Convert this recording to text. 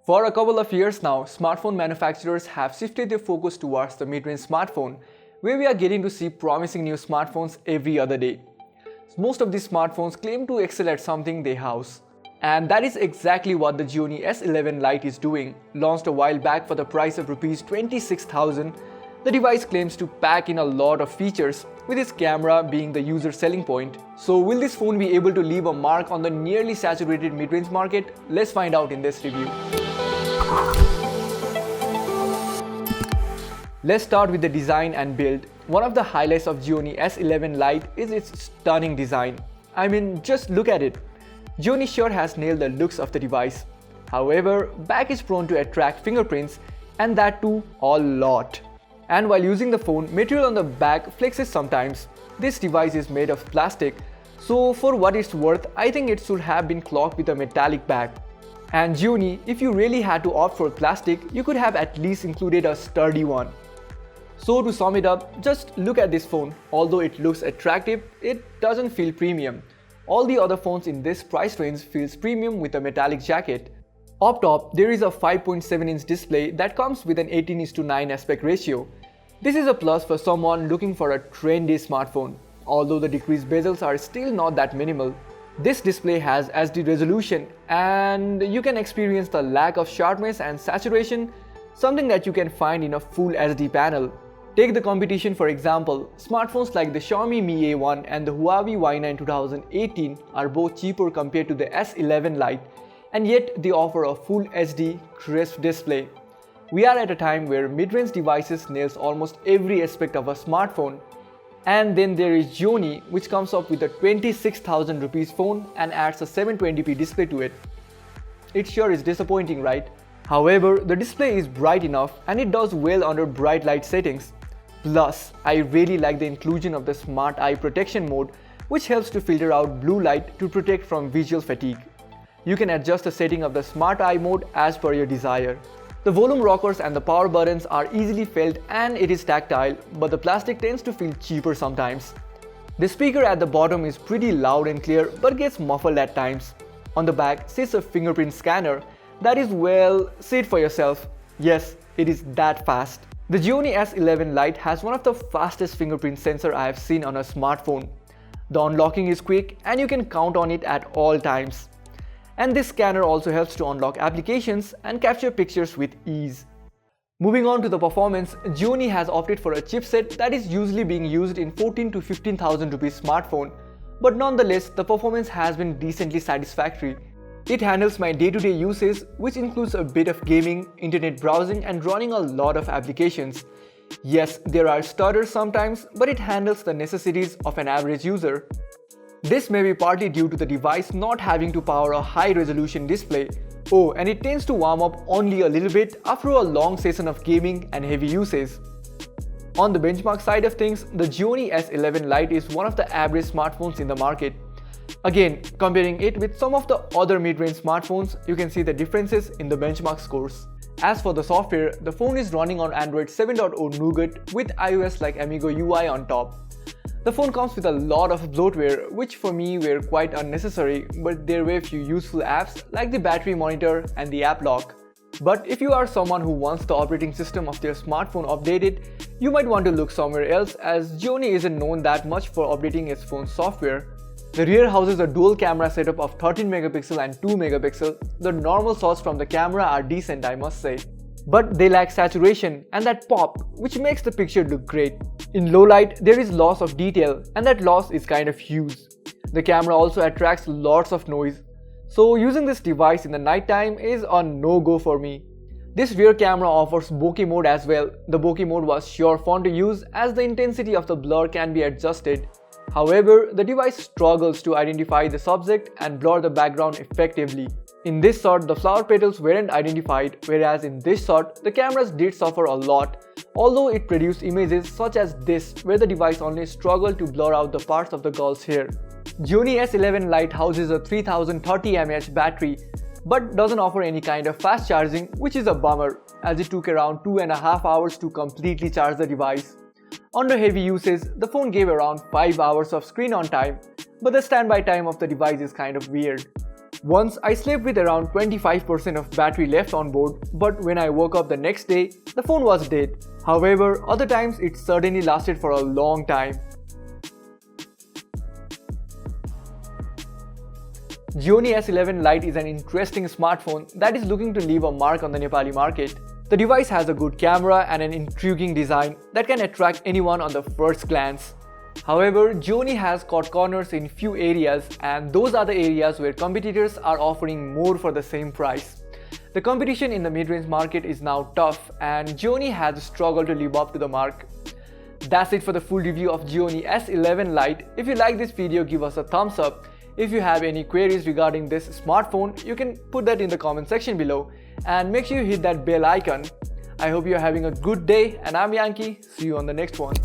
For a couple of years now, smartphone manufacturers have shifted their focus towards the mid-range smartphone, where we are getting to see promising new smartphones every other day. Most of these smartphones claim to excel at something they house. And that is exactly what the Gionee S11 Lite is doing. Launched a while back for the price of Rs 26,000, the device claims to pack in a lot of features, with its camera being the user selling point. So will this phone be able to leave a mark on the nearly saturated mid-range market? Let's find out in this review. Let's start with the design and build. One of the highlights of Gionee S11 Lite is its stunning design. I mean, just look at it. Gionee sure has nailed the looks of the device. However, back is prone to attract fingerprints, and that too a lot. And while using the phone, material on the back flexes sometimes. This device is made of plastic, so for what it's worth, I think it should have been clocked with a metallic back. And Gionee, if you really had to opt for plastic, you could have at least included a sturdy one. So to sum it up, just look at this phone. Although it looks attractive, it doesn't feel premium. All the other phones in this price range feels premium with a metallic jacket. Up top, there is a 5.7-inch display that comes with an 18:9 aspect ratio. This is a plus for someone looking for a trendy smartphone. Although the decreased bezels are still not that minimal. This display has SD resolution and you can experience the lack of sharpness and saturation, something that you can find in a full SD panel. Take the competition for example, smartphones like the Xiaomi Mi A1 and the Huawei Y9 2018 are both cheaper compared to the S11 Lite, and yet they offer a full HD crisp display. We are at a time where mid-range devices nails almost every aspect of a smartphone. And then there is Gionee, which comes up with a 26,000 rupees phone and adds a 720p display to it. It sure is disappointing, right? However, the display is bright enough and it does well under bright light settings. Plus, I really like the inclusion of the Smart Eye Protection mode, which helps to filter out blue light to protect from visual fatigue. You can adjust the setting of the Smart Eye mode as per your desire. The volume rockers and the power buttons are easily felt and it is tactile, but the plastic tends to feel cheaper sometimes. The speaker at the bottom is pretty loud and clear but gets muffled at times. On the back sits a fingerprint scanner that is, well, see it for yourself. Yes, it is that fast. The Gionee S11 Lite has one of the fastest fingerprint sensor I have seen on a smartphone. The unlocking is quick and you can count on it at all times. And this scanner also helps to unlock applications and capture pictures with ease. Moving on to the performance, Gionee has opted for a chipset that is usually being used in 14 to 15,000 rupees smartphone, but nonetheless the performance has been decently satisfactory. It handles my day-to-day uses, which includes a bit of gaming, internet browsing and running a lot of applications. Yes, there are stutters sometimes, but it handles the necessities of an average user. This may be partly due to the device not having to power a high-resolution display. Oh, and it tends to warm up only a little bit after a long session of gaming and heavy usage. On the benchmark side of things, the Gionee S11 Lite is one of the average smartphones in the market. Again, comparing it with some of the other mid-range smartphones, you can see the differences in the benchmark scores. As for the software, the phone is running on Android 7.0 Nougat with iOS like Amigo UI on top. The phone comes with a lot of bloatware, which for me were quite unnecessary, but there were few useful apps like the battery monitor and the app lock. But if you are someone who wants the operating system of their smartphone updated, you might want to look somewhere else, as Gionee isn't known that much for updating its phone software. The rear houses a dual camera setup of 13 megapixel and 2 megapixel. The normal shots from the camera are decent, I must say. But they lack saturation and that pop, which makes the picture look great. In low light, there is loss of detail and that loss is kind of huge. The camera also attracts lots of noise. So using this device in the night time is a no-go for me. This rear camera offers bokeh mode as well. The bokeh mode was sure fun to use as the intensity of the blur can be adjusted. However, the device struggles to identify the subject and blur the background effectively. In this shot, the flower petals weren't identified, whereas in this shot, the cameras did suffer a lot, although it produced images such as this where the device only struggled to blur out the parts of the girl's hair. Gionee S11 Lite houses a 3030 mAh battery, but doesn't offer any kind of fast charging, which is a bummer, as it took around 2.5 hours to completely charge the device. Under heavy usage, the phone gave around 5 hours of screen on time, but the standby time of the device is kind of weird. Once I slept with around 25% of battery left on board, but when I woke up the next day, the phone was dead. However, other times it certainly lasted for a long time. Gionee S11 Lite is an interesting smartphone that is looking to leave a mark on the Nepali market. The device has a good camera and an intriguing design that can attract anyone on the first glance. However, Gionee has caught corners in few areas, and those are the areas where competitors are offering more for the same price. The competition in the mid-range market is now tough, and Gionee has struggled to live up to the mark. That's it for the full review of Gionee S11 Lite. If you like this video, give us a thumbs up. If you have any queries regarding this smartphone, you can put that in the comment section below, and make sure you hit that bell icon. I hope you're having a good day, and I'm Yankee. See you on the next one.